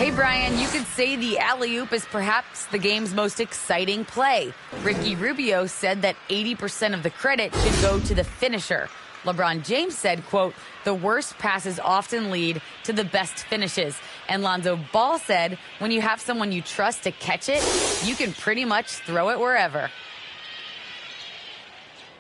Hey, Brian, you could say the alley-oop is perhaps the game's most exciting play. Ricky Rubio said that 80% of the credit should go to the finisher. LeBron James said, quote, the worst passes often lead to the best finishes. And Lonzo Ball said, when you have someone you trust to catch it, you can pretty much throw it wherever.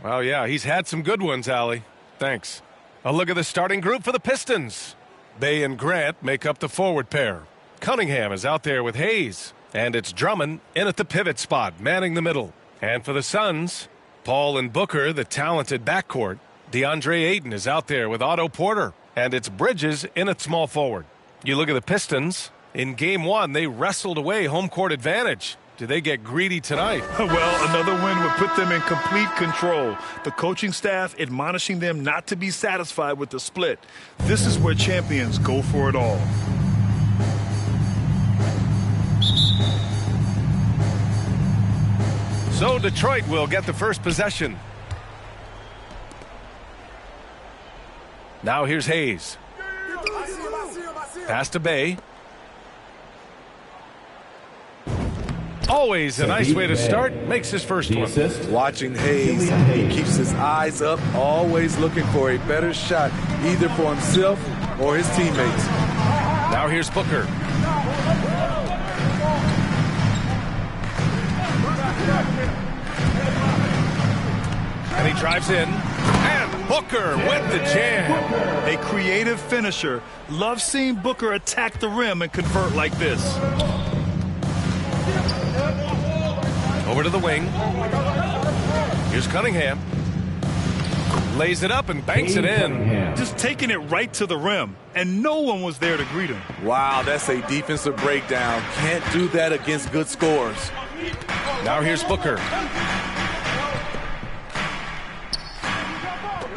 Well, yeah, he's had some good ones, Allie. Thanks. A look at the starting group for the Pistons. Bay and Grant make up the forward pair. Cunningham is out there with Hayes. And it's Drummond in at the pivot spot, manning the middle. And for the Suns, Paul and Booker, the talented backcourt. DeAndre Ayton is out there with Otto Porter. And it's Bridges in at small forward. You look at the Pistons. In Game 1, they wrestled away home court advantage. Do they get greedy tonight? Well, another win would put them in complete control. The coaching staff admonishing them not to be satisfied with the split. This is where champions go for it all. So Detroit will get the first possession. Now here's Hayes. Pass to Bay. Always a nice way to start. Makes his first one. Watching Hayes, he keeps his eyes up, always looking for a better shot, either for himself or his teammates. Now here's Booker. And he drives in. And Booker with the jam. A creative finisher. Love seeing Booker attack the rim and convert like this. Over to the wing. Here's Cunningham. Lays it up and banks it in. Just taking it right to the rim, and no one was there to greet him. Wow, that's a defensive breakdown. Can't do that against good scores. Now here's Booker.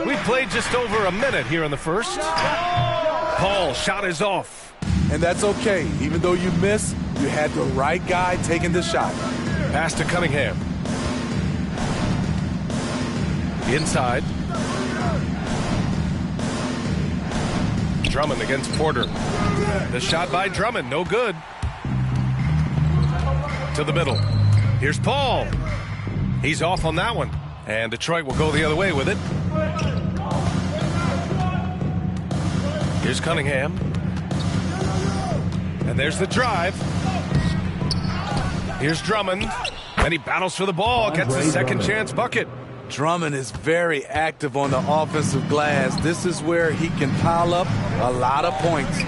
We played just over a minute here in the first. Paul shot is off. And that's okay. Even though you miss, you had the right guy taking the shot. Pass to Cunningham. Inside. Drummond against Porter. The shot by Drummond, no good. To the middle. Here's Paul. He's off on that one. And Detroit will go the other way with it. Here's Cunningham. And there's the drive. Here's Drummond. And he battles for the ball, gets a second chance bucket. Drummond is very active on the offensive glass. This is where he can pile up a lot of points.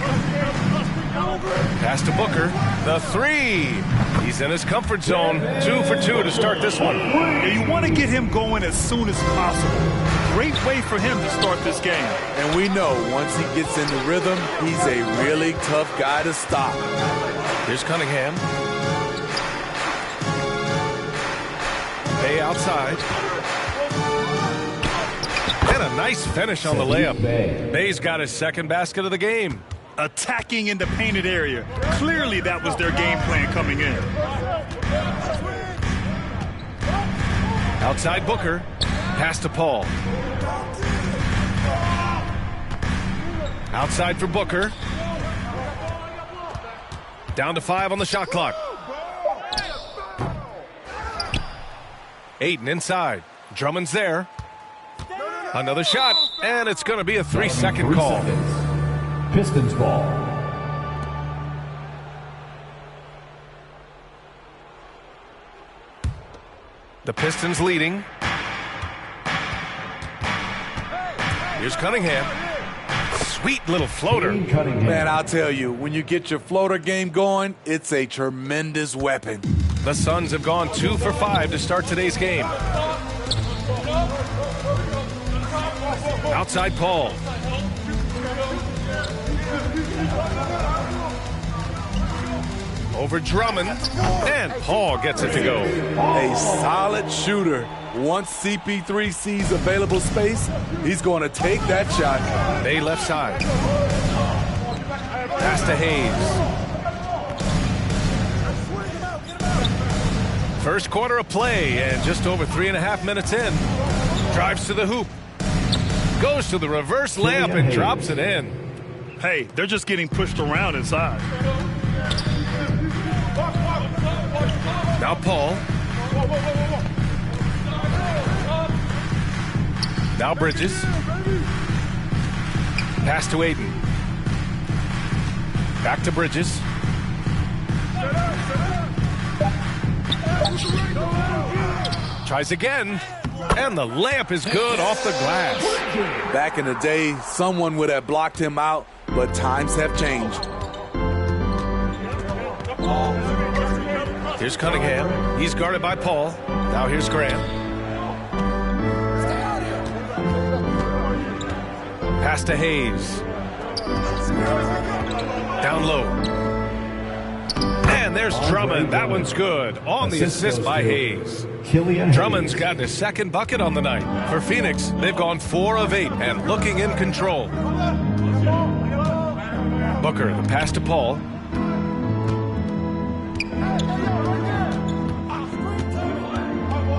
Pass to Booker. The three. He's in his comfort zone. 2 for 2 to start this one. Yeah, you want to get him going as soon as possible. Great way for him to start this game. And we know once he gets in the rhythm, he's a really tough guy to stop. Here's Cunningham. Bay outside. And a nice finish on the layup. Bay's got his second basket of the game. Attacking in the painted area. Clearly that was their game plan coming in. Outside Booker. Pass to Paul. Outside for Booker. Down to 5 on the shot clock. Ayton inside. Drummond's there. Another shot, and it's going to be a 3-second call. Pistons ball. The Pistons leading. Here's Cunningham. Sweet little floater. Man, I'll tell you, when you get your floater game going, it's a tremendous weapon. The Suns have gone 2 for 5 to start today's game. Outside Paul. Over Drummond. And Paul gets it to go. A solid shooter. Once CP3 sees available space, he's going to take that shot. Bay left side. Pass to Hayes. First quarter of play, and just over 3.5 minutes in. Drives to the hoop. Goes to the reverse layup and drops it in. Hey, they're just getting pushed around inside. Now Paul. Now Bridges. Pass to Aiden. Back to Bridges. Tries again. And the layup is good off the glass. Back in the day, someone would have blocked him out, but times have changed. Here's Cunningham. He's guarded by Paul. Now here's Grant. Pass to Hayes. Down low. And there's Drummond. That one's good. On the assist by Hayes. Drummond's gotten his second bucket on the night. For Phoenix, they've gone 4 of 8 and looking in control. Booker, the pass to Paul.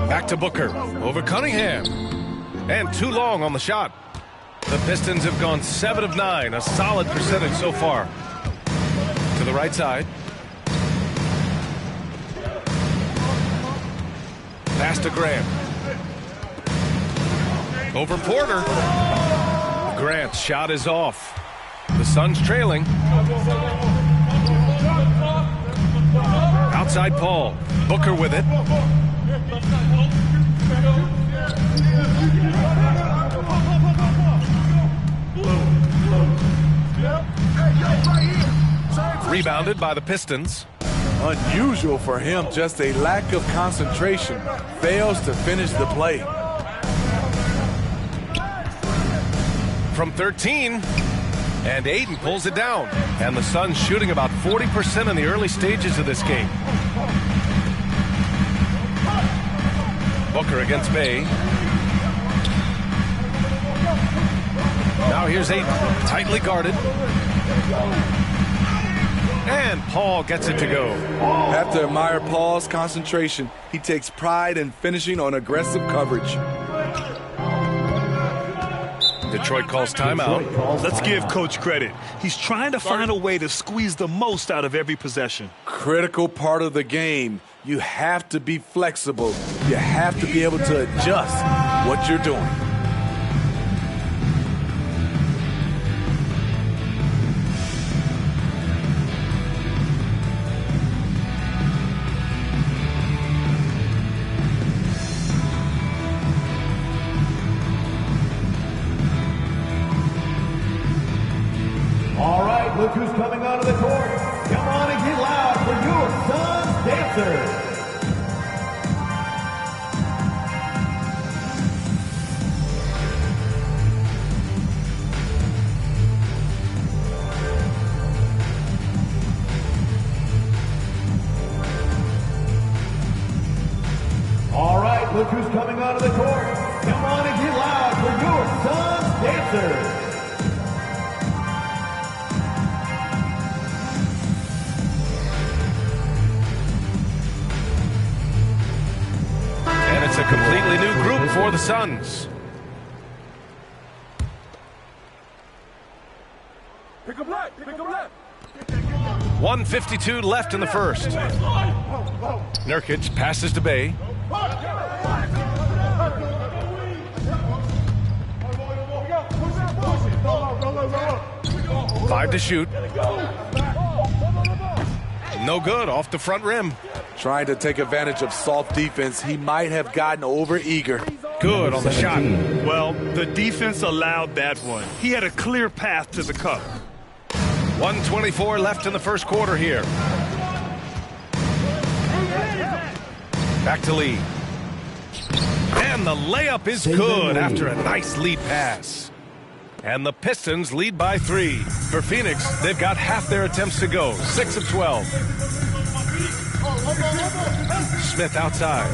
Back to Booker. Over Cunningham. And too long on the shot. The Pistons have gone 7 of 9, a solid percentage so far. To the right side. Pass to Grant. Over Porter. Grant's shot is off. The Suns trailing. Outside Paul. Booker with it. Rebounded by the Pistons. Unusual for him, just a lack of concentration. Fails to finish the play. From 13. And Aiden pulls it down. And the Suns shooting about 40% in the early stages of this game. Booker against Bay. Now here's Aiden, tightly guarded. And Paul gets it to go. Have to admire Paul's concentration. He takes pride in finishing on aggressive coverage. Detroit calls timeout. Let's give Coach credit. He's trying to find a way to squeeze the most out of every possession. Critical part of the game. You have to be flexible. You have to be able to adjust what you're doing. All right, look who's coming onto the court. Come on and get loud for your Suns dancers. All right, look who's coming onto the court. Come on and get loud for your Suns dancers. And it's a completely new group for the Suns. Pick up left. 1:52 left in the first. Nurkic passes to Bay. Five to shoot. No good off the front rim. Trying to take advantage of soft defense. He might have gotten over eager. Good on the shot. Well, the defense allowed that one. He had a clear path to the cup. 1:24 left in the first quarter here. Back to Lee. And the layup is good after a nice lead pass. And the Pistons lead by 3. For Phoenix, they've got half their attempts to go. 6 of 12. Smith outside.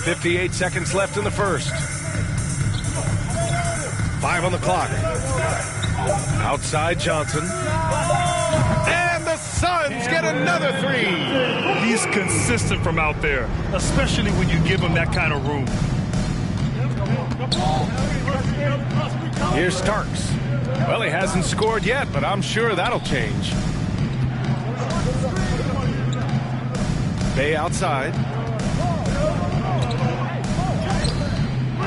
58 seconds left in the first. 5 on the clock. Outside Johnson. And the Suns get another 3. He's consistent from out there, especially when you give him that kind of room. Here's Starks. Well, he hasn't scored yet, but I'm sure that'll change. Bay outside.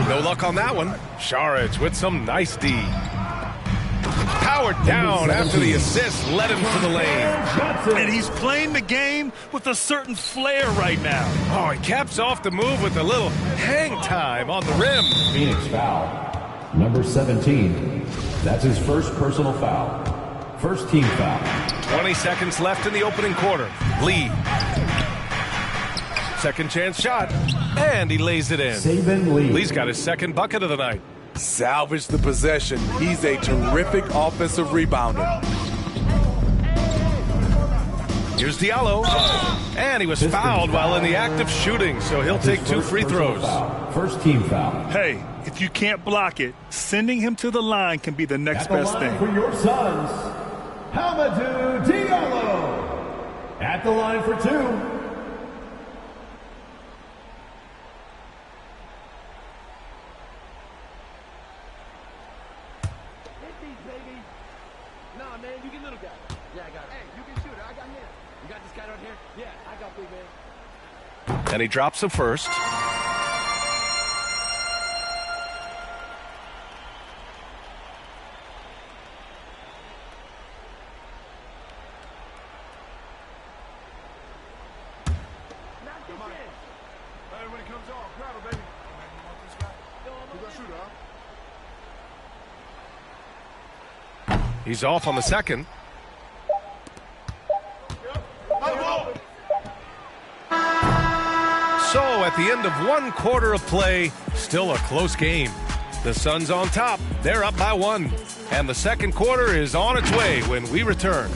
No luck on that one. Sharage with some nice D. Powered down after the assist, led him to the lane. And he's playing the game with a certain flair right now. Oh, he caps off the move with a little hang time on the rim. Phoenix foul. Number 17. That's his first personal foul. First team foul. 20 seconds left in the opening quarter. Lee. Second chance shot. And he lays it in. Saban Lee. Lee's got his second bucket of the night. Salvage the possession. He's a terrific offensive rebounder. Here's Diallo. And he was fouled while in the act of shooting, so he'll take 2 free throws. First team foul. Hey, if you can't block it, sending him to the line can be the next best thing. For your Suns, Hamidou Diallo. At the line for 2. And he drops the first. He's off on the second. So at the end of 1 quarter of play, still a close game. The Suns on top. They're up by 1. And the second quarter is on its way when we return.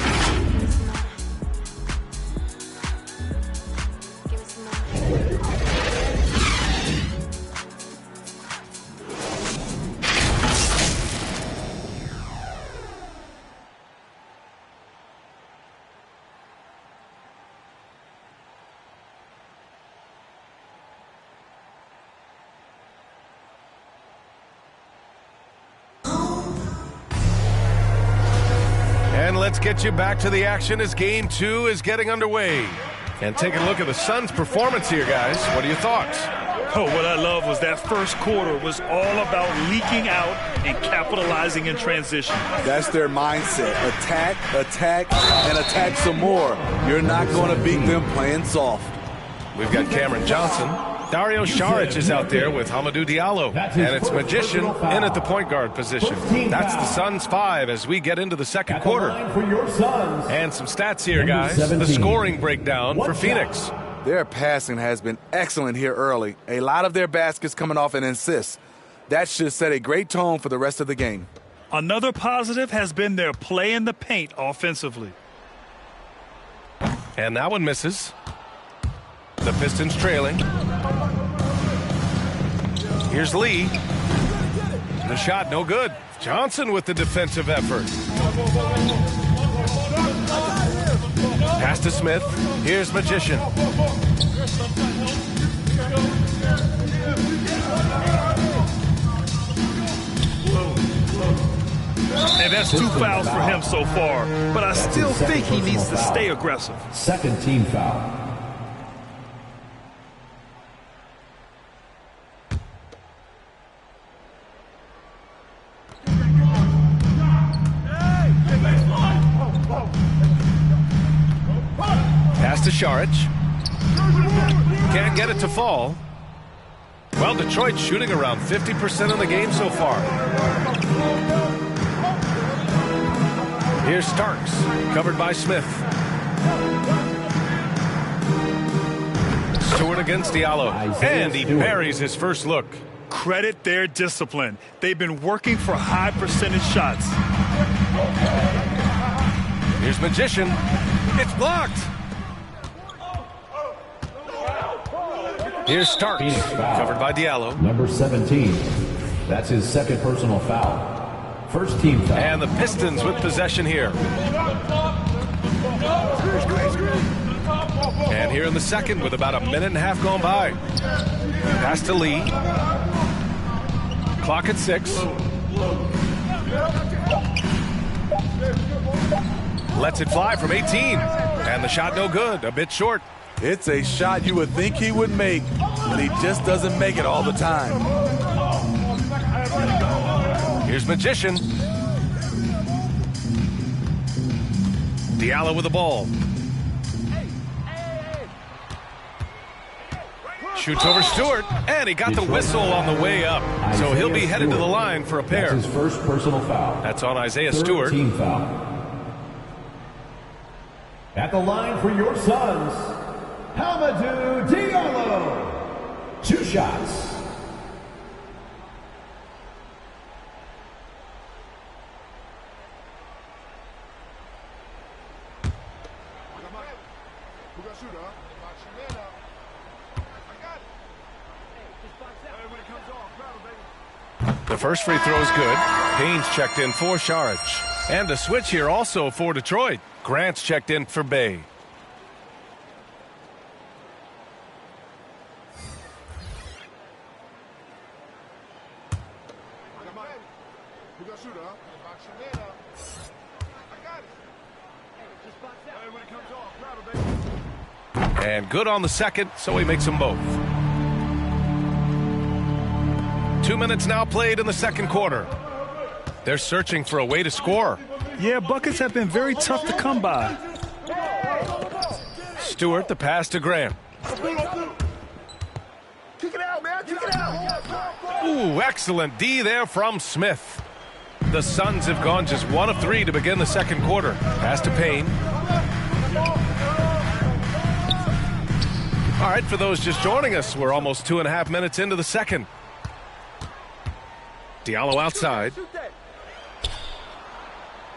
And let's get you back to the action as Game 2 is getting underway. And take a look at the Suns' performance here, guys. What are your thoughts? Oh, what I love was that first quarter was all about leaking out and capitalizing in transition. That's their mindset. Attack, attack, and attack some more. You're not going to beat them playing soft. We've got Cameron Johnson. Dario Saric is out there with Hamidou Diallo. And it's Magician in at the point guard position. That's the Suns 5 as we get into the second quarter. And some stats here, guys. The scoring breakdown for Phoenix. Their passing has been excellent here early. A lot of their baskets coming off an assist. That should set a great tone for the rest of the game. Another positive has been their play in the paint offensively. And that one misses. The Pistons trailing. Here's Lee. The shot no good. Johnson with the defensive effort. Pass to Smith. Here's Magician. And that's 2 fouls for him so far. But I still think he needs to stay aggressive. Second team foul. Pass to Saric. Can't get it to fall. Well, Detroit's shooting around 50% of the game so far. Here's Starks, covered by Smith. Stewart against Diallo, and he buries his first look. Credit their discipline. They've been working for high percentage shots. Here's Magician. It's blocked. Here's Starks, covered by Diallo. Number 17. That's his second personal foul. First team foul. And the Pistons with possession here. And here in the second with about a minute and a half gone by. Pass to Lee. Clock at 6. Lets it fly from 18. And the shot no good, a bit short. It's a shot you would think he would make, but he just doesn't make it all the time. Here's Magician. Diallo with the ball. Shoots over Stewart, and he got the whistle on the way up. So he'll be headed to the line for a pair. That's his first personal foul. That's on Isaiah Stewart. Team foul. At the line for your Suns, Hamidou Diallo. 2 shots. The first free throw is good. Payne's checked in for Saric. And a switch here also for Detroit. Grant's checked in for Bay. And good on the second, so he makes them both. 2 minutes now played in the second quarter. They're searching for a way to score. Yeah, buckets have been very tough to come by. Stewart, the pass to Grant. Kick it out, man. Kick it out. Ooh, excellent D there from Smith. The Suns have gone just 1 of 3 to begin the second quarter. Pass to Payne. All right, for those just joining us, we're almost 2.5 minutes into the second. Diallo outside.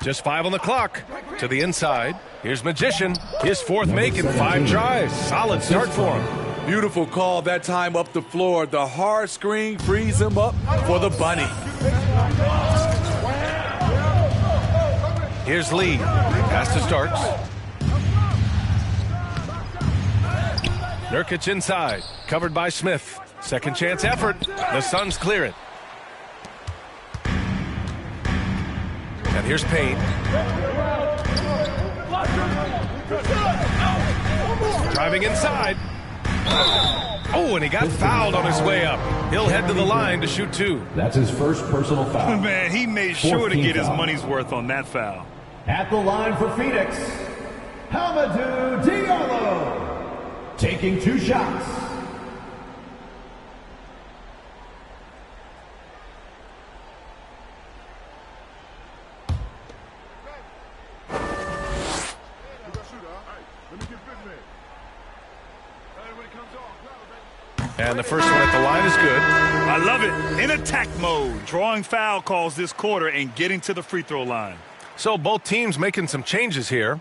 Just 5 on the clock. To the inside. Here's Magician. His 4th make in 5 tries. Solid start for him. Beautiful call that time up the floor. The hard screen frees him up for the bunny. Here's Lee. Pass to Starks. Nurkic inside. Covered by Smith. Second chance effort. The Suns clear it. And here's Payne. Driving inside. Oh, and he got fouled on his way up. He'll head to the line to shoot 2. That's his first personal foul. Man, he made sure to get his money's worth on that foul. At the line for Phoenix, Hamidou Diallo. Taking 2 shots. And the first one at the line is good. I love it. In attack mode, drawing foul calls this quarter and getting to the free throw line. So both teams making some changes here.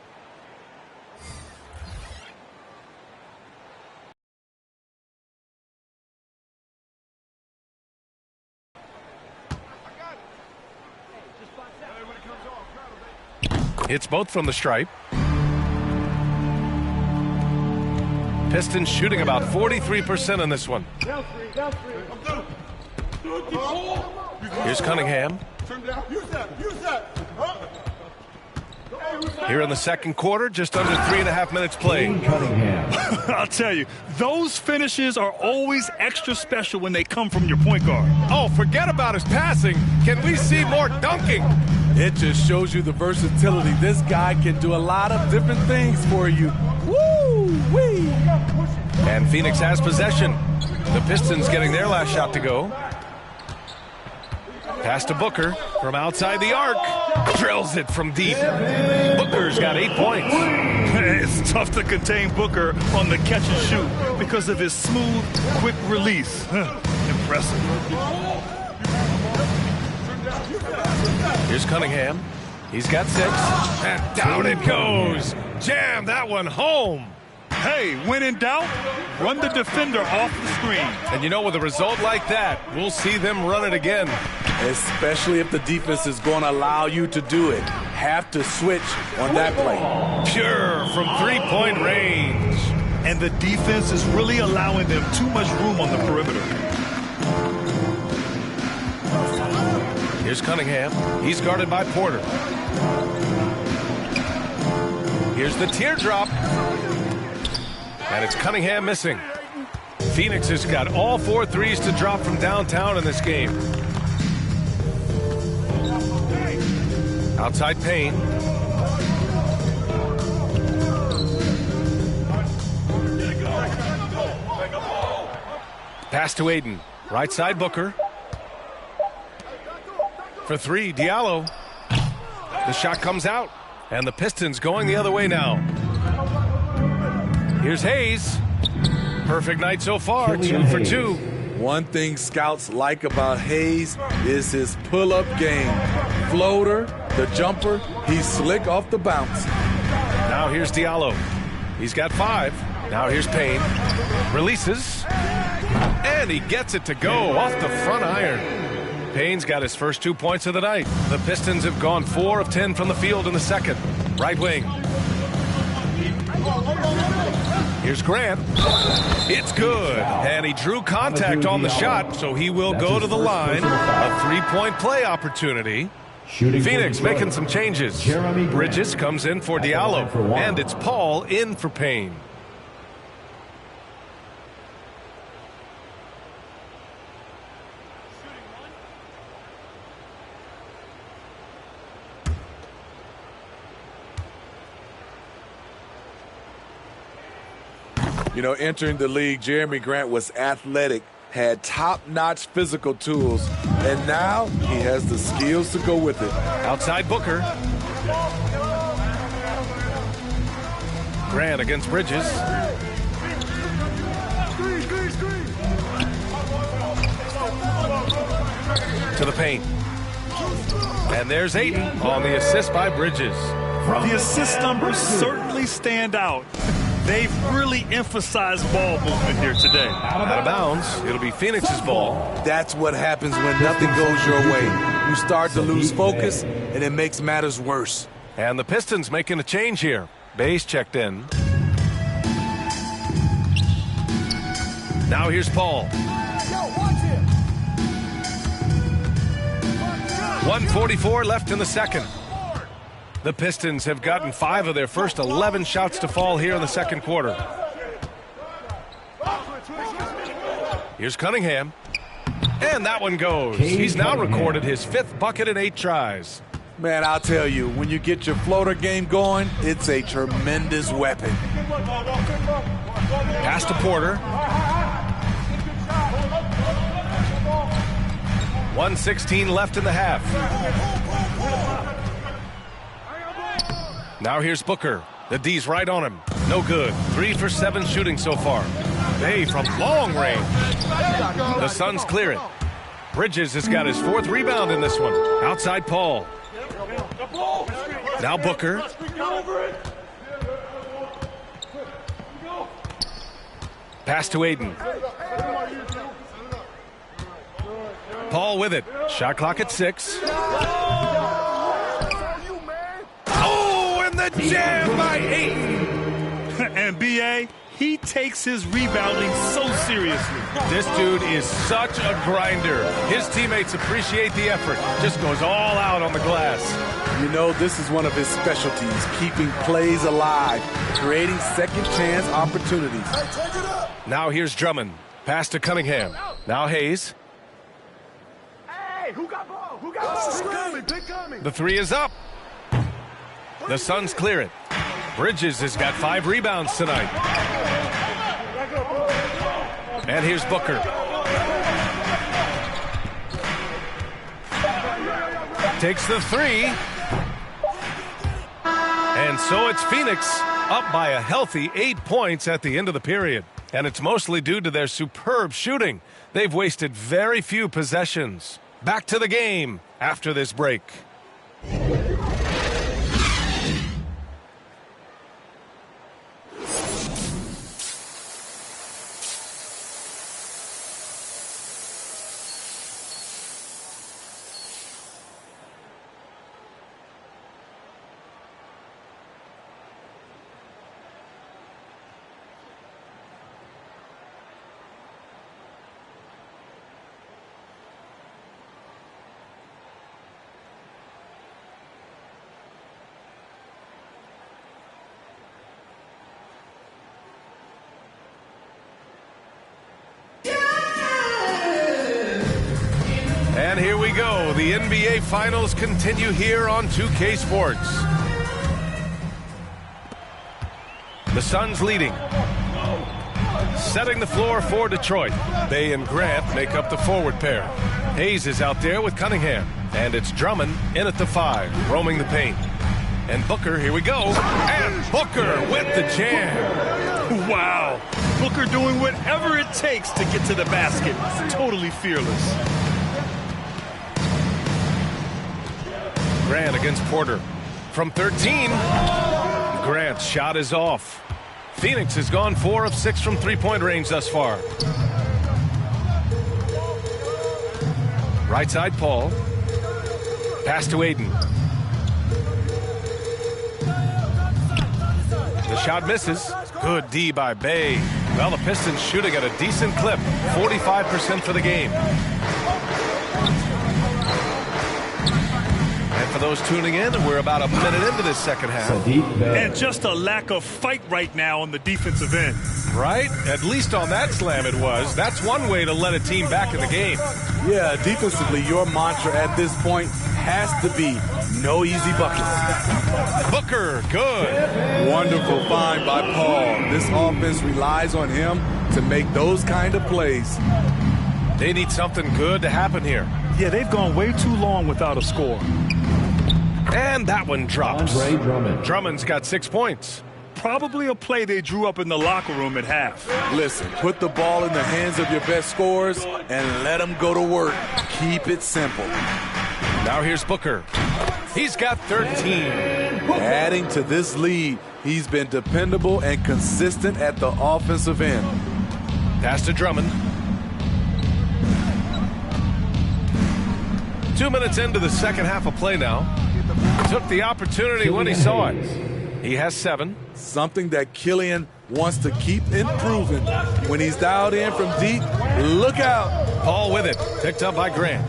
Hits both from the stripe. Pistons shooting about 43% in this one. Here's Cunningham. Here in the second quarter, just under 3.5 minutes played. I'll tell you, those finishes are always extra special when they come from your point guard. Oh, forget about his passing. Can we see more dunking? It just shows you the versatility. This guy can do a lot of different things for you. Woo-wee! And Phoenix has possession. The Pistons getting their last shot to go. Pass to Booker from outside the arc. Drills it from deep. Booker's got 8 points. It's tough to contain Booker on the catch and shoot because of his smooth, quick release. Impressive. Here's Cunningham. He's got 6. And down it goes. Jam that one home. Hey, when in doubt, run the defender off the screen. And you know, with a result like that, we'll see them run it again. Especially if the defense is going to allow you to do it. Have to switch on that play. Pure from 3-point range. And the defense is really allowing them too much room on the perimeter. Here's Cunningham. He's guarded by Porter. Here's the teardrop. And it's Cunningham missing. Phoenix has got all 4 threes to drop from downtown in this game. Outside Payne. Pass to Aiden. Right side Booker. For 3, Diallo. The shot comes out. And the Pistons going the other way now. Here's Hayes. Perfect night so far, 2 for 2. One thing scouts like about Hayes is his pull-up game. Floater, the jumper, he's slick off the bounce. Now here's Diallo. He's got 5. Now here's Payne. Releases. And he gets it to go off the front iron. Payne's got his first 2 points of the night. The Pistons have gone 4 of 10 from the field in the second. Right wing. Here's Grant. It's good. And he drew contact on the shot, so he will go to the line. A 3-point play opportunity. Phoenix making some changes. Bridges comes in for Diallo. And it's Paul in for Payne. You know, entering the league, Jeremy Grant was athletic, had top-notch physical tools, and now he has the skills to go with it. Outside Booker. Grant against Bridges. To the paint. And there's Aiden on the assist by Bridges. The assist numbers certainly stand out. They've really emphasized ball movement here today. Out of bounds. It'll be Phoenix's ball. That's what happens when nothing goes your way. You start to lose focus, and it makes matters worse. And the Pistons making a change here. Bays checked in. Now here's Paul. 1:44 left in the second. The Pistons have gotten 5 of their first 11 shots to fall here in the second quarter. Here's Cunningham. And that one goes. He's now recorded his 5th bucket in 8 tries. Man, I'll tell you, when you get your floater game going, it's a tremendous weapon. Pass to Porter. 1:16 left in the half. Now here's Booker. The D's right on him. No good. 3 for 7 shooting so far. Bay from long range. The Suns clear it. Bridges has got his 4th rebound in this one. Outside Paul. Now Booker. Pass to Aiden. Paul with it. Shot clock at 6. The jam by 8. And B.A., he takes his rebounding so seriously. This dude is such a grinder. His teammates appreciate the effort. Just goes all out on the glass. You know, this is one of his specialties, keeping plays alive, creating second chance opportunities. Now here's Drummond. Pass to Cunningham. Now Hayes. Hey, who got ball? Who got ball? The 3 is up. The Suns clear it. Bridges has got 5 rebounds tonight. And here's Booker. Takes the 3. And so it's Phoenix up by a healthy 8 points at the end of the period. And it's mostly due to their superb shooting. They've wasted very few possessions. Back to the game after this break. And here we go. The NBA Finals continue here on 2K Sports. The Suns leading. Setting the floor for Detroit. Bay and Grant make up the forward pair. Hayes is out there with Cunningham. And it's Drummond in at the 5, roaming the paint. And Booker, here we go. And Booker with the jam. Wow. Booker doing whatever it takes to get to the basket. Totally fearless. Grant against Porter. From 13. Grant's shot is off. Phoenix has gone 4 of 6 from three-point range thus far. Right side, Paul. Pass to Aiden. The shot misses. Good D by Bay. Well, the Pistons shooting at a decent clip. 45% for the game. And for those tuning in, we're about a minute into this second half. And just a lack of fight right now on the defensive end. Right? At least on that slam it was. That's one way to let a team back in the game. Yeah, defensively, your mantra at this point has to be no easy buckets. Booker, good. Wonderful find by Paul. This offense relies on him to make those kind of plays. They need something good to happen here. Yeah, they've gone way too long without a score. And that one drops. Drummond. Drummond's got 6 points. Probably a play they drew up in the locker room at half. Listen, put the ball in the hands of your best scorers and let them go to work. Keep it simple. Now here's Booker. He's got 13. Adding to this lead, he's been dependable and consistent at the offensive end. Pass to Drummond. 2 minutes into the second half of play now. Took the opportunity when he saw it. He has 7. Something that Killian wants to keep improving. When he's dialed in from deep, look out. Paul with it. Picked up by Grant.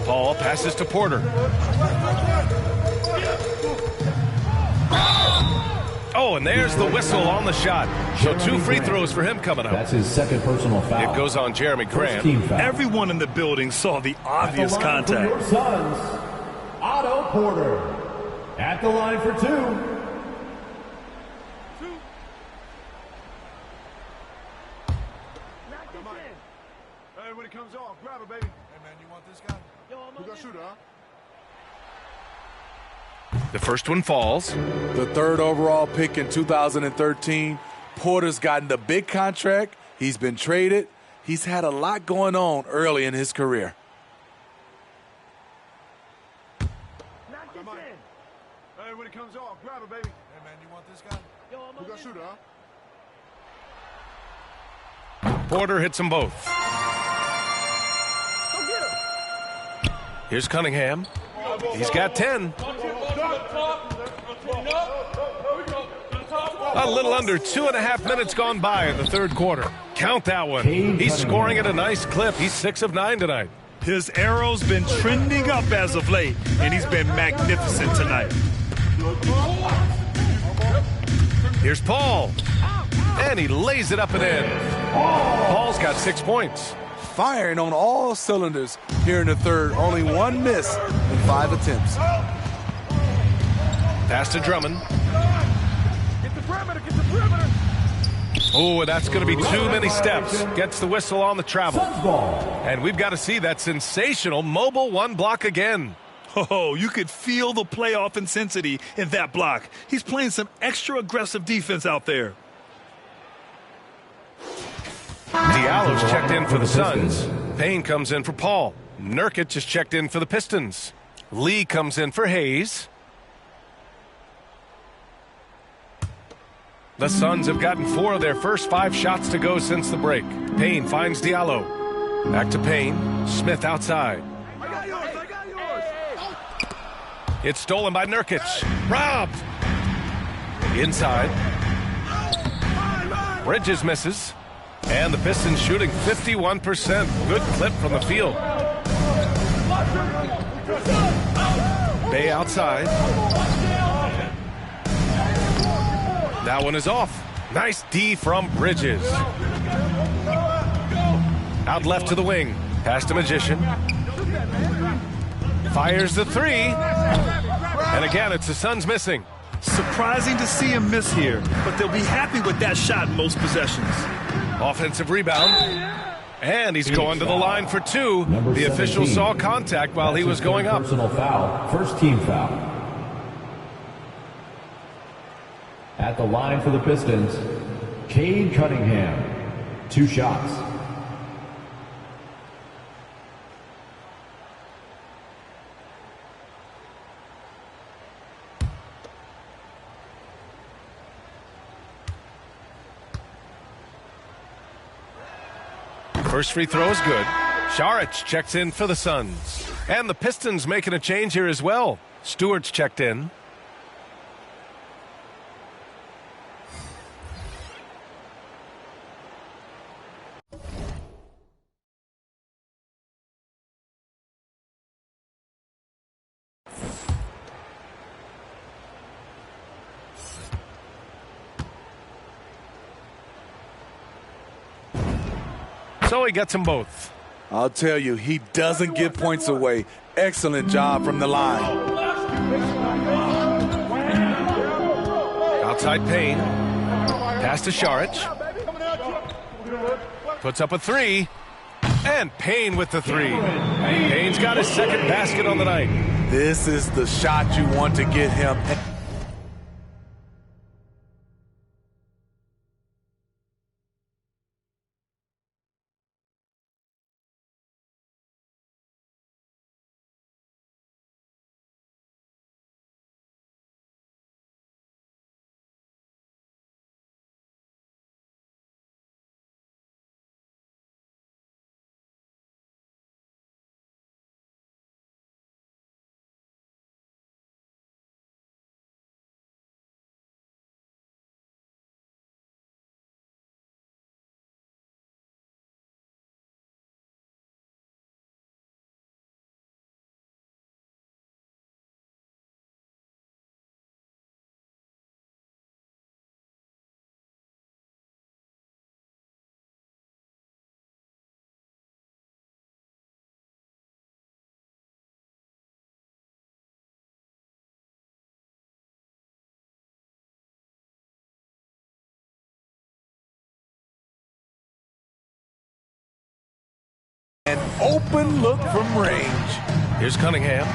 Paul passes to Porter. Oh, and there's the whistle on the shot. So 2 free throws for him coming up. That's his second personal foul. It goes on Jeremy Grant. Everyone in the building saw the obvious contact. Your Suns, Otto Porter. At the line for 2. Hey, when it comes off, grab it, baby. Hey, man, you want this guy? Who got shooter, huh? The first one falls. The 3rd overall pick in 2013. Porter's gotten the big contract. He's been traded. He's had a lot going on early in his career. Hey, when it comes off, grab it, baby. Hey, man, you want this guy? Who got shooter, huh? Porter hits them both. Here's Cunningham. He's got 10. A little under 2.5 minutes gone by in the third quarter. Count that one. He's scoring at a nice clip. He's 6 of 9 tonight. His arrow's been trending up as of late, and he's been magnificent tonight. Here's Paul. And he lays it up and in. Paul's got 6 points. Firing on all cylinders here in the third. Only 1 miss in 5 attempts. Pass to Drummond. Get the perimeter. Oh, that's going to be too many steps. Gets the whistle on the travel. And we've got to see that sensational mobile 1 block again. Oh, you could feel the playoff intensity in that block. He's playing some extra aggressive defense out there. Diallo's checked in for the Suns. Payne comes in for Paul. Nurkic is checked in for the Pistons. Lee comes in for Hayes. The Suns have gotten 4 of their first 5 shots to go since the break. Payne finds Diallo. Back to Payne. Smith outside. I got yours. It's stolen by Nurkic. Robbed. Inside. Bridges misses. And the Pistons shooting 51%. Good clip from the field. Bay outside. That one is off. Nice D from Bridges. Out left to the wing. Pass to Magician. Fires the three. And again, it's the Suns missing. Surprising to see him miss here, but they'll be happy with that shot in most possessions. Offensive rebound. And he's going to the line for two. The official 17. saw contact while he was going up. Personal foul. First team foul. At the line for the Pistons, Cade Cunningham. 2 shots. First free throw is good. Saric checks in for the Suns. And the Pistons making a change here as well. Stewart's checked in. So he gets them both. I'll tell you, he doesn't give points away. Excellent job from the line. Outside Payne. Pass to Saric. Puts up a three. And Payne with the three. Payne's got his second basket on the night. This is the shot you want to get him. An open look from range. Here's Cunningham.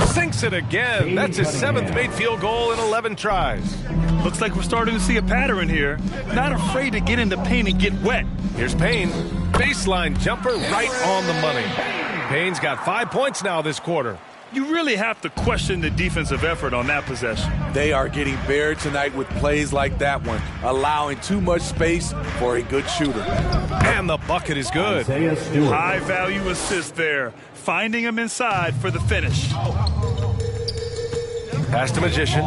Sinks it again. That's his 7th made field goal in 11 tries. Looks like we're starting to see a pattern here. Not afraid to get in the paint and get wet. Here's Payne. Baseline jumper right on the money. Payne's got 5 points now this quarter. You really have to question the defensive effort on that possession. They are getting buried tonight with plays like that one, allowing too much space for a good shooter. And the bucket is good. High value assist there. Finding him inside for the finish. Pass to Magician.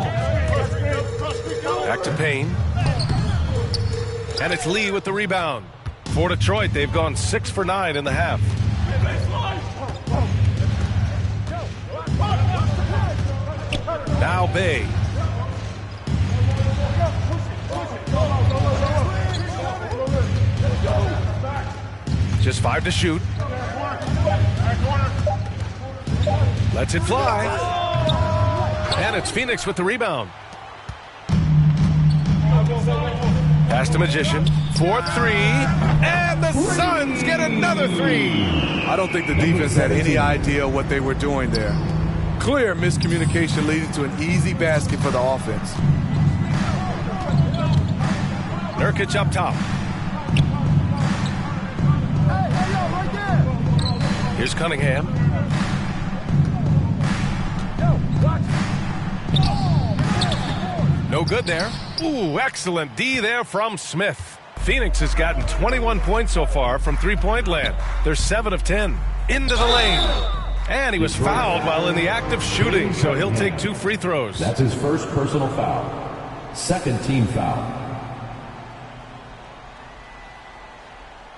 Back to Payne. And it's Lee with the rebound. For Detroit, they've gone 6 for 9 in the half. Now Bay. Just 5 to shoot. Lets it fly. And it's Phoenix with the rebound. Pass to Magician. 4-3. And the Suns get another 3. I don't think the defense had any idea what they were doing there. Clear miscommunication leading to an easy basket for the offense. Nurkic up top. Here's Cunningham. No good there. Ooh, excellent D there from Smith. Phoenix has gotten 21 points so far from three-point land. They're 7 of 10. Into the lane. And he was fouled while in the act of shooting, so he'll take 2 free throws. That's his first personal foul. Second team foul.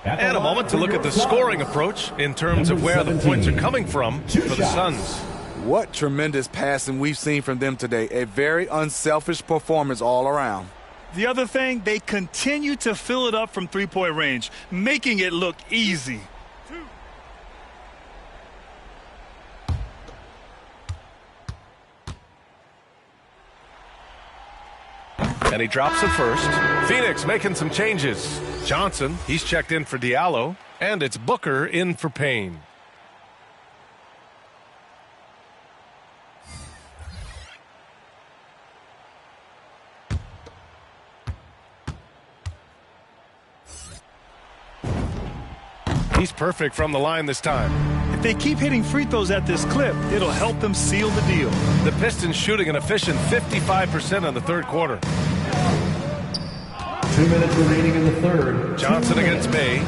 And a moment to look at the scoring approach in terms of where the points are coming from for the Suns. What tremendous passing we've seen from them today. A very unselfish performance all around. The other thing, they continue to fill it up from three-point range, making it look easy. And he drops it first. Phoenix making some changes. Johnson, he's checked in for Diallo. And it's Booker in for Payne. He's perfect from the line this time. If they keep hitting free throws at this clip, it'll help them seal the deal. The Pistons shooting an efficient 55% in the third quarter. 2 minutes remaining in the third. Johnson against Bay.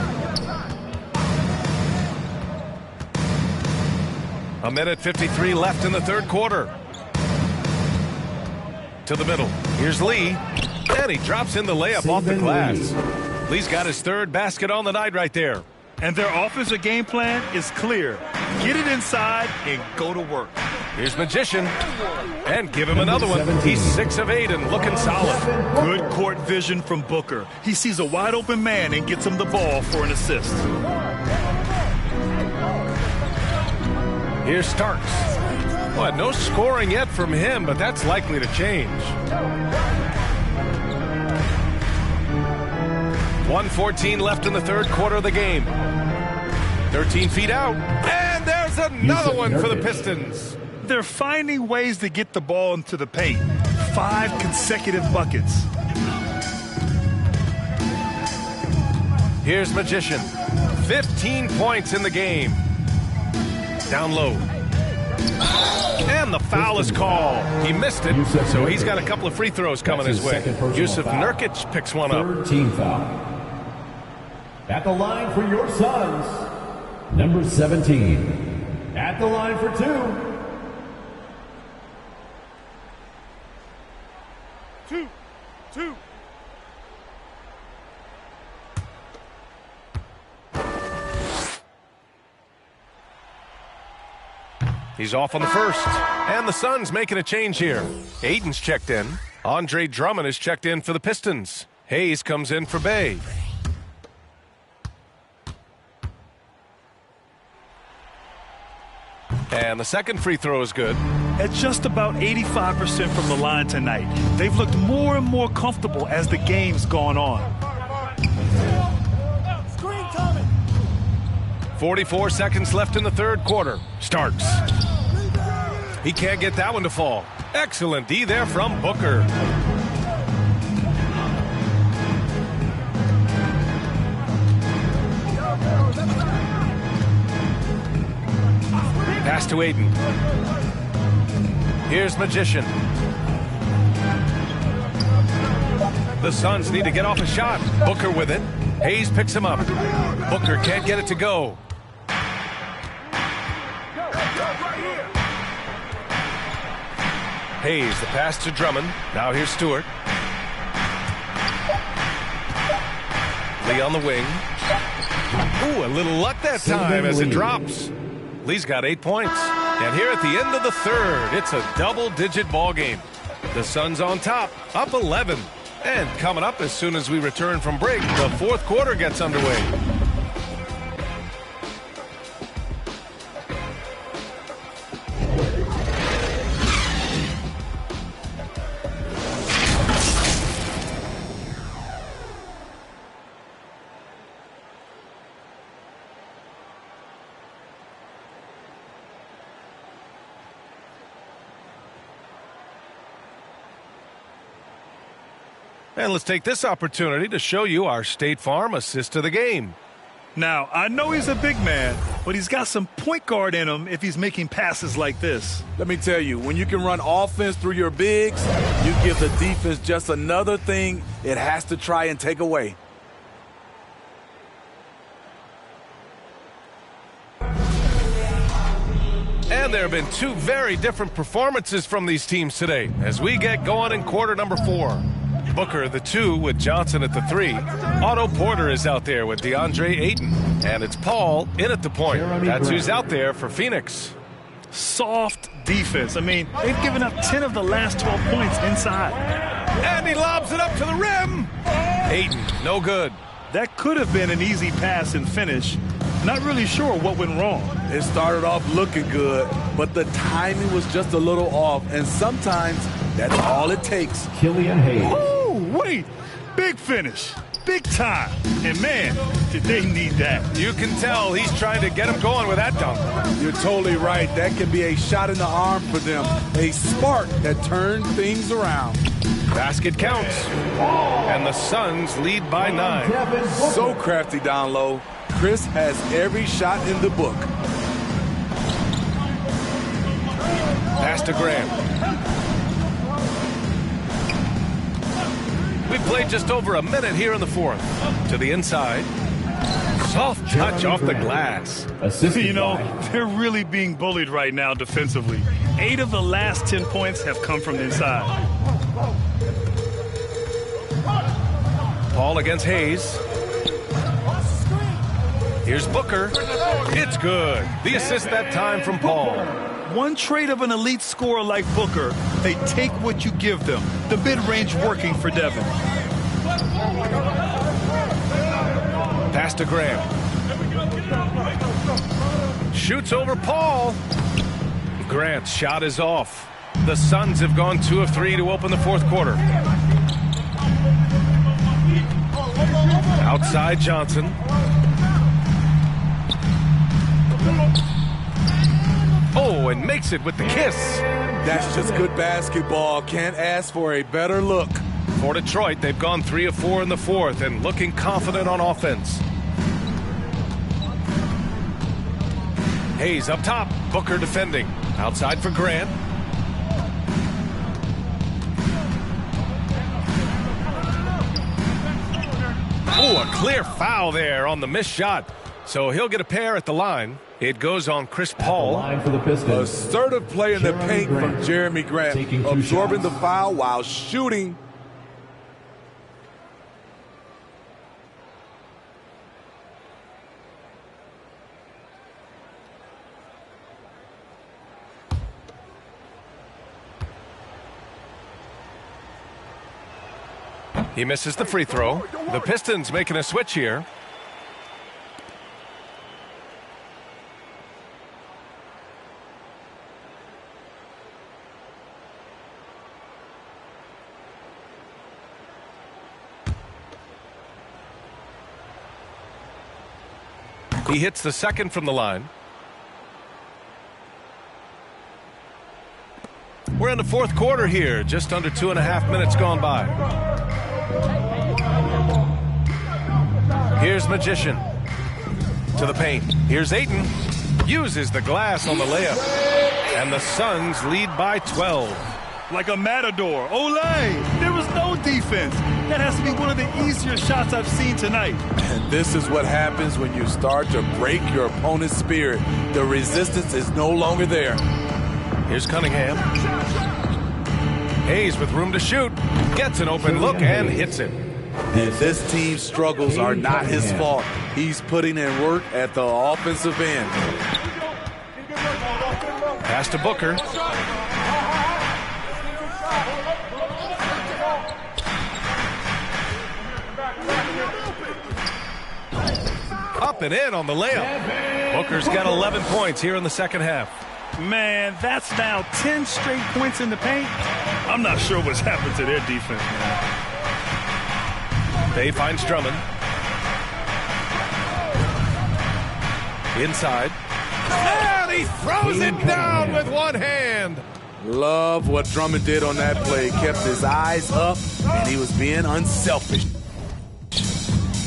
A minute 53 left in the third quarter. To the middle. Here's Lee. And he drops in the layup off the glass. Lee's got his third basket on the night right there. And their offensive game plan is clear. Get it inside and go to work. Here's Magician. And give him another one. He's 6 of 8 and looking solid. Good court vision from Booker. He sees a wide open man and gets him the ball for an assist. Here's Starks. Well, no scoring yet from him, but that's likely to change. 1:14 left in the third quarter of the game. 13 feet out. And there's another one for the Pistons. They're finding ways to get the ball into the paint. 5 consecutive buckets. Here's Magician. 15 points in the game. Down low. And the foul is called. He missed it, so he's got a couple of free throws coming his way. Yusuf Nurkic picks one up. Third team foul. At the line for your Suns, number 17. At the line for 2. Two. He's off on the first. And the Suns making a change here. Aiden's checked in. Andre Drummond is checked in for the Pistons. Hayes comes in for Bay. And the second free throw is good. At just about 85% from the line tonight. They've looked more and more comfortable as the game's gone on. 44 seconds left in the third quarter. Starks. He can't get that one to fall. Excellent D there from Booker. Pass to Aiden. Here's Magician. The Suns need to get off a shot. Booker with it. Hayes picks him up. Booker can't get it to go. Hayes, the pass to Drummond. Now here's Stewart. Lee on the wing. Ooh, a little luck that time as it drops. Lee's got 8 points. And here at the end of the third, it's a double-digit ball game. The Suns on top, up 11. And coming up as soon as we return from break, the fourth quarter gets underway. And let's take this opportunity to show you our State Farm assist of the game. Now, I know he's a big man, but he's got some point guard in him if he's making passes like this. Let me tell you, when you can run offense through your bigs, you give the defense just another thing it has to try and take away. And there have been 2 very different performances from these teams today as we get going in quarter number 4. Booker, the 2, with Johnson at the 3. Otto Porter is out there with DeAndre Ayton. And it's Paul in at the point. That's who's out there for Phoenix. Soft defense. I mean, they've given up 10 of the last 12 points inside. And he lobs it up to the rim. Ayton, no good. That could have been an easy pass and finish. Not really sure what went wrong. It started off looking good, but the timing was just a little off, and sometimes that's all it takes. Killian Hayes. Oh, wait. Big finish. Big time. And, man, did they need that. You can tell he's trying to get him going with that dunk. You're totally right. That can be a shot in the arm for them, a spark that turns things around. Basket counts. And the Suns lead by 9. So crafty down low. Chris has every shot in the book. Pass to Graham. We played just over a minute here in the fourth. To the inside. Soft touch off the glass. You know, they're really being bullied right now defensively. 8 of the last 10 points have come from the inside. Paul against Hayes. Here's Booker. It's good. The assist that time from Paul. One trait of an elite scorer like Booker, they take what you give them. The mid-range working for Devin. Pass to Graham. Shoots over Paul. Grant's shot is off. The Suns have gone 2 of 3 to open the fourth quarter. Outside Johnson. Oh, and makes it with the kiss. That's just good basketball. Can't ask for a better look. For Detroit, they've gone 3 of 4 in the fourth and looking confident on offense. Hayes up top. Booker defending. Outside for Grant. Oh, a clear foul there on the missed shot. So he'll get a pair at the line. It goes on Chris Paul. Assertive play in the paint from Jeremy Grant, absorbing the foul while shooting. He misses the free throw. The Pistons making a switch here. He hits the second from the line. We're in the fourth quarter here, just under 2.5 minutes gone by. Here's Magician to the paint. Here's Ayton. Uses the glass on the layup. And the Suns lead by 12. Like a matador. Olé! There was no defense. That has to be one of the easier shots I've seen tonight. And this is what happens when you start to break your opponent's spirit. The resistance is no longer there. Here's Cunningham. Hayes with room to shoot. Gets an open look and hits it. And this team's struggles are not his fault. He's putting in work at the offensive end. Pass to Booker. Up and in on the layup. Booker's got 11 points here in the second half. Man, that's now 10 straight points in the paint. I'm not sure what's happened to their defense, man. They finds Drummond. Inside. And he throws it down with one hand. Love what Drummond did on that play. Kept his eyes up, and he was being unselfish.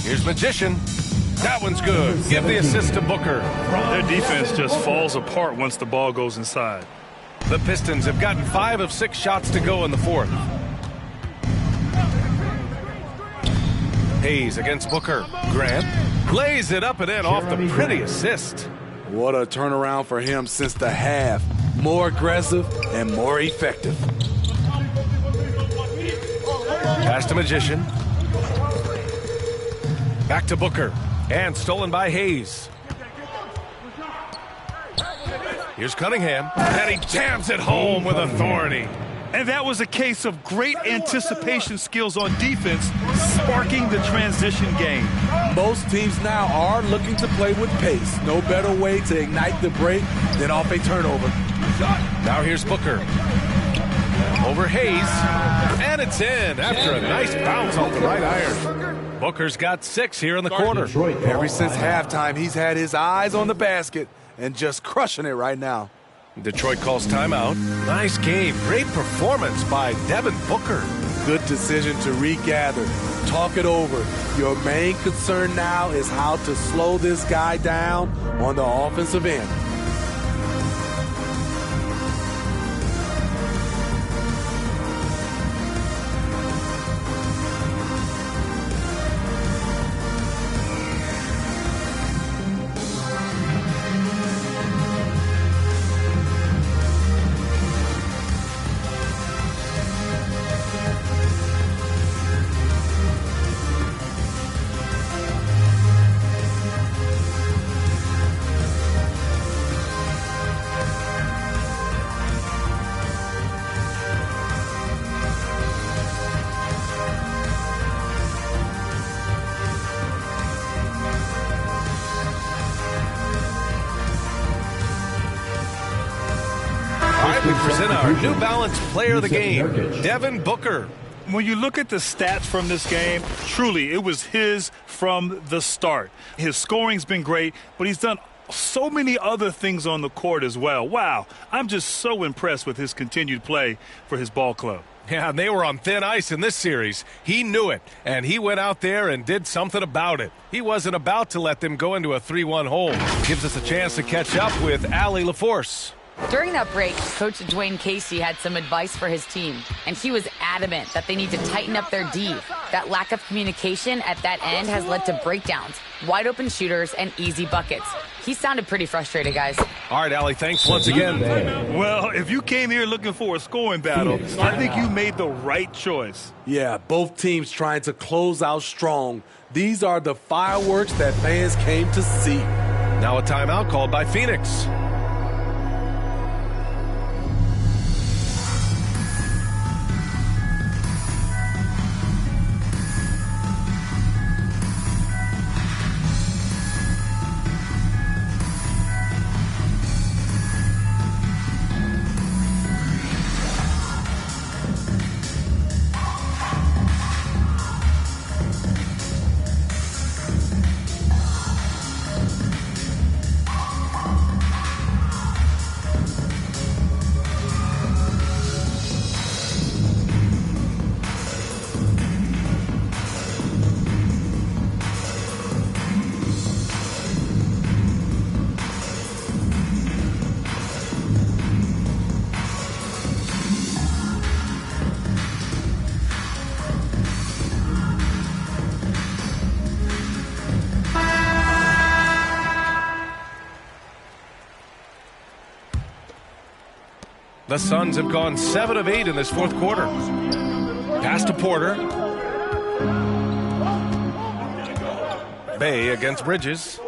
Here's Magician. That one's good. Give the assist to Booker. Their defense just falls apart once the ball goes inside. The Pistons have gotten 5 of 6 shots to go in the fourth. Hayes against Booker. Grant lays it up and in off the pretty assist. What a turnaround for him since the half. More aggressive and more effective. Pass to Magician. Back to Booker. And stolen by Hayes. Here's Cunningham. And he jams it home with authority. And that was a case of great anticipation skills on defense, sparking the transition game. Most teams now are looking to play with pace. No better way to ignite the break than off a turnover. Now here's Booker. Over Hayes. And it's in after a nice bounce off the right iron. Booker's got 6 here in the quarter. Ever since halftime, he's had his eyes on the basket and just crushing it right now. Detroit calls timeout. Nice game. Great performance by Devin Booker. Good decision to regather. Talk it over. Your main concern now is how to slow this guy down on the offensive end. We present our New Balance Player of the Game, Devin Booker. When you look at the stats from this game, truly, it was his from the start. His scoring's been great, but he's done so many other things on the court as well. Wow, I'm just so impressed with his continued play for his ball club. Yeah, and they were on thin ice in this series. He knew it, and he went out there and did something about it. He wasn't about to let them go into a 3-1 hole. Gives us a chance to catch up with Allie LaForce. During that break, Coach Dwayne Casey had some advice for his team, and he was adamant that they need to tighten up their D. That lack of communication at that end has led to breakdowns, wide open shooters, and easy buckets. He sounded pretty frustrated, guys. All right, Allie, thanks once again. Well, if you came here looking for a scoring battle, I think you made the right choice. Yeah, both teams trying to close out strong. These are the fireworks that fans came to see. Now a timeout called by Phoenix. The Suns have gone 7 of 8 in this fourth quarter. Pass to Porter. Bay against Bridges.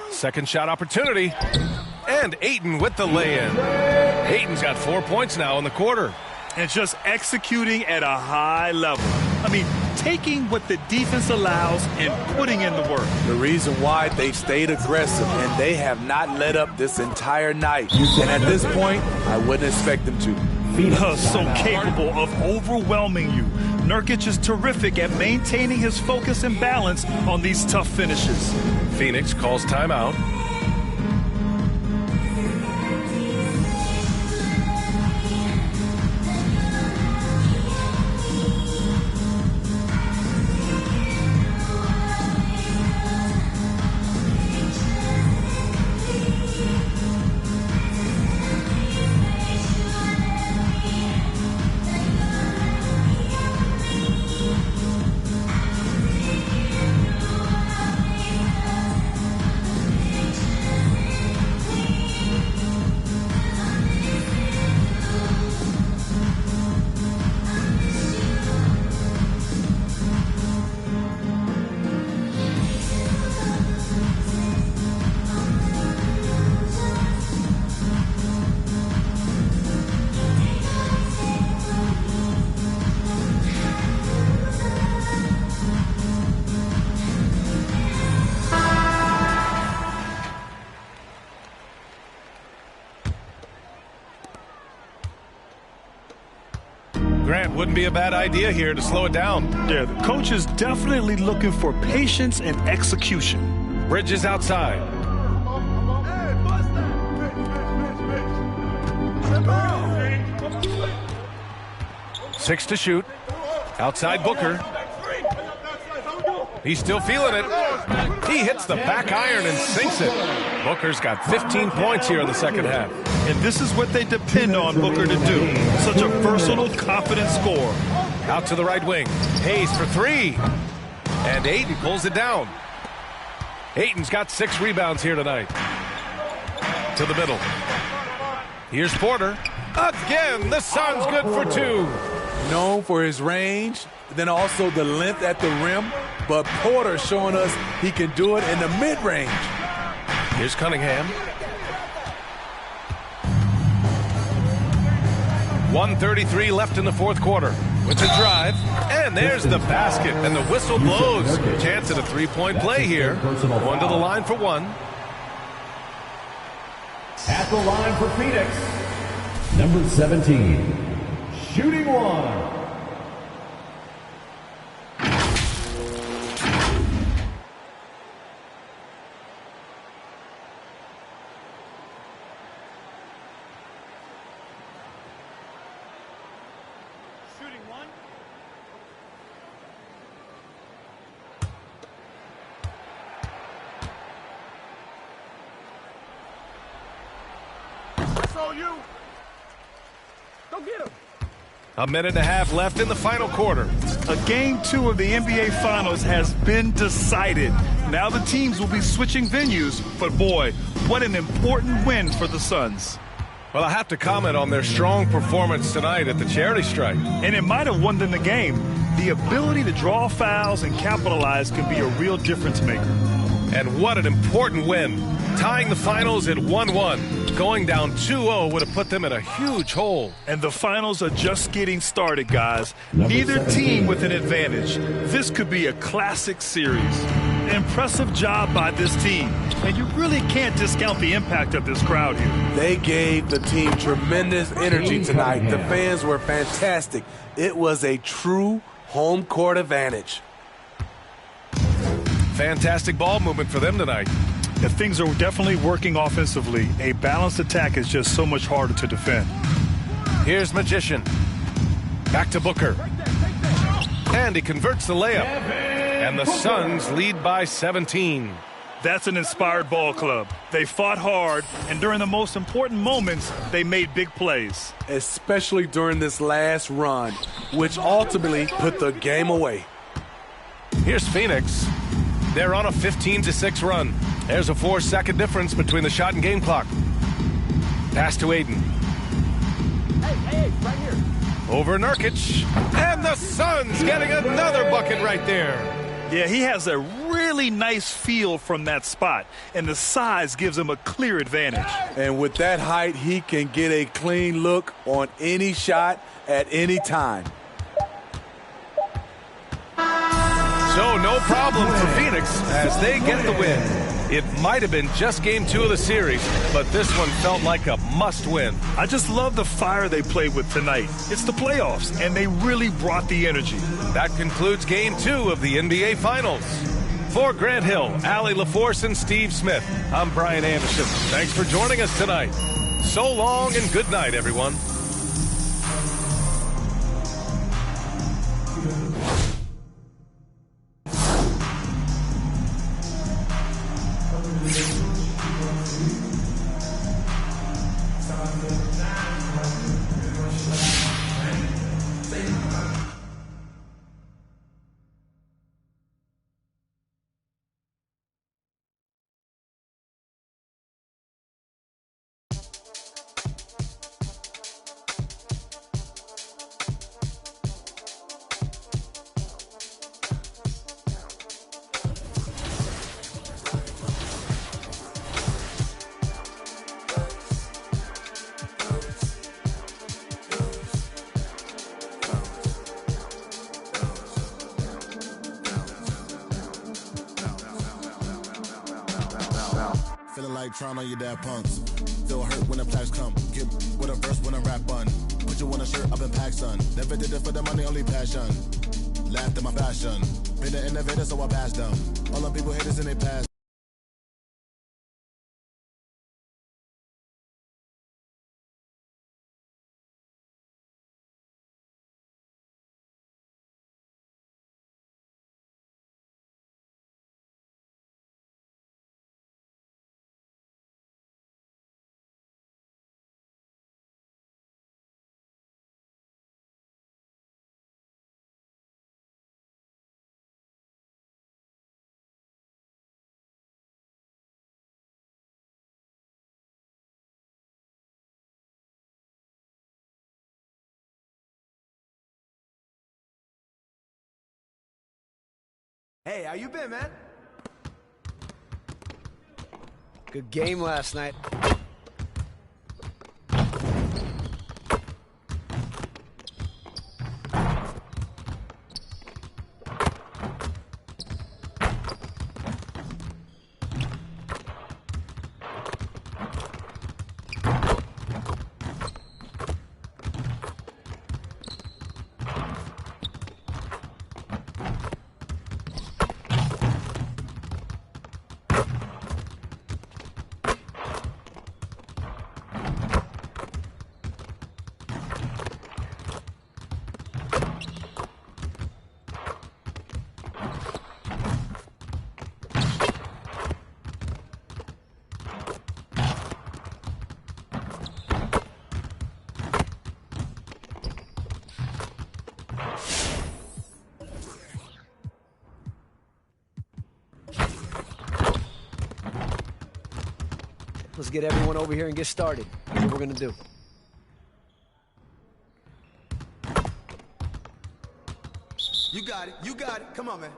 Second shot opportunity. And Ayton with the lay-in. Ayton's got 4 points now in the quarter. And just executing at a high level. I mean, taking what the defense allows and putting in the work. The reason why they've stayed aggressive and they have not let up this entire night. And at this point, I wouldn't expect them to. So capable of overwhelming you. Nurkic is terrific at maintaining his focus and balance on these tough finishes. Phoenix calls timeout. Grant wouldn't be a bad idea here to slow it down. Yeah, the coach is definitely looking for patience and execution. Bridges outside. Six to shoot. Outside Booker. He's still feeling it. He hits the back iron and sinks it. Booker's got 15 points here in the second half. And this is what they depend on Booker to do. Such a versatile, confident scorer. Out to the right wing. Hayes for three. And Ayton pulls it down. Ayton's got 6 rebounds here tonight. To the middle. Here's Porter. Again, the Suns good for 2. Known for his range, then also the length at the rim. But Porter showing us he can do it in the mid-range. Here's Cunningham. 1:33 left in the fourth quarter. With the drive, and there's the basket, and the whistle blows. Chance at a three-point play here. Going to the line for one. At the line for Phoenix, number 17, shooting one. A minute and a half left in the final quarter. Game 2 of the NBA Finals has been decided. Now the teams will be switching venues, but boy, what an important win for the Suns. Well, I have to comment on their strong performance tonight at the charity stripe. And it might have won them the game. The ability to draw fouls and capitalize can be a real difference maker. And what an important win. Tying the finals at 1-1. Going down 2-0 would have put them in a huge hole. And the finals are just getting started, guys. Neither team with an advantage. This could be a classic series. Impressive job by this team. And you really can't discount the impact of this crowd here. They gave the team tremendous energy tonight. The fans were fantastic. It was a true home court advantage. Fantastic ball movement for them tonight. If things are definitely working offensively, a balanced attack is just so much harder to defend. Here's Magician. Back to Booker. And he converts the layup. And the Suns lead by 17. That's an inspired ball club. They fought hard, and during the most important moments, they made big plays. Especially during this last run, which ultimately put the game away. Here's Phoenix. They're on a 15-6 run. There's a 4-second difference between the shot and game clock. Pass to Ayton. Hey, right here. Over Nurkic. And the Suns getting another bucket right there. Yeah, he has a really nice feel from that spot, and the size gives him a clear advantage. And with that height, he can get a clean look on any shot at any time. So no problem for Phoenix as they get the win. It might have been just game 2 of the series, but this one felt like a must-win. I just love the fire they played with tonight. It's the playoffs, and they really brought the energy. That concludes game 2 of the NBA Finals. For Grant Hill, Allie LaForce, and Steve Smith, I'm Brian Anderson. Thanks for joining us tonight. So long and good night, everyone. Feeling like trying on your dad punks. Feel hurt when the flash come. Get with a verse when I rap on. put you on a shirt, I've been packed, son. Never did it for the money, only passion. Laughed at my fashion. Been an innovator, so I passed them. All them people haters in their past. Hey, how you been, man? Good game last night. Let's get everyone over here and get started. Here's what we're gonna do. You got it. You got it. Come on, man.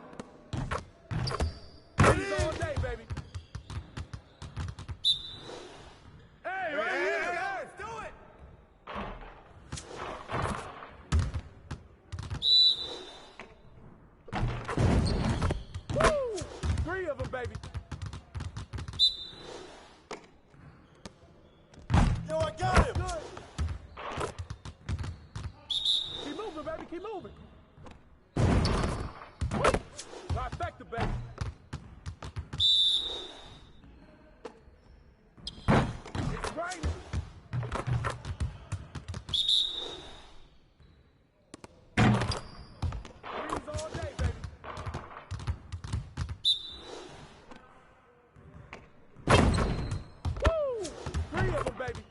Ladies all day, baby. Hey, right here. Let's do it. Woo! 3 of them, baby. Yo, I got him. Good. Keep moving, baby. Keep moving. Trifecta, baby. It's raining. Threes all day, baby. Woo! 3 of them, baby.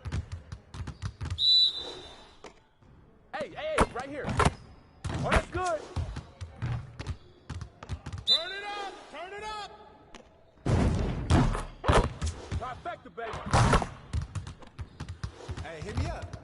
Hey, right here. Oh, that's good. Turn it up! Turn it up! Trifecta, baby. Hey, hit me up.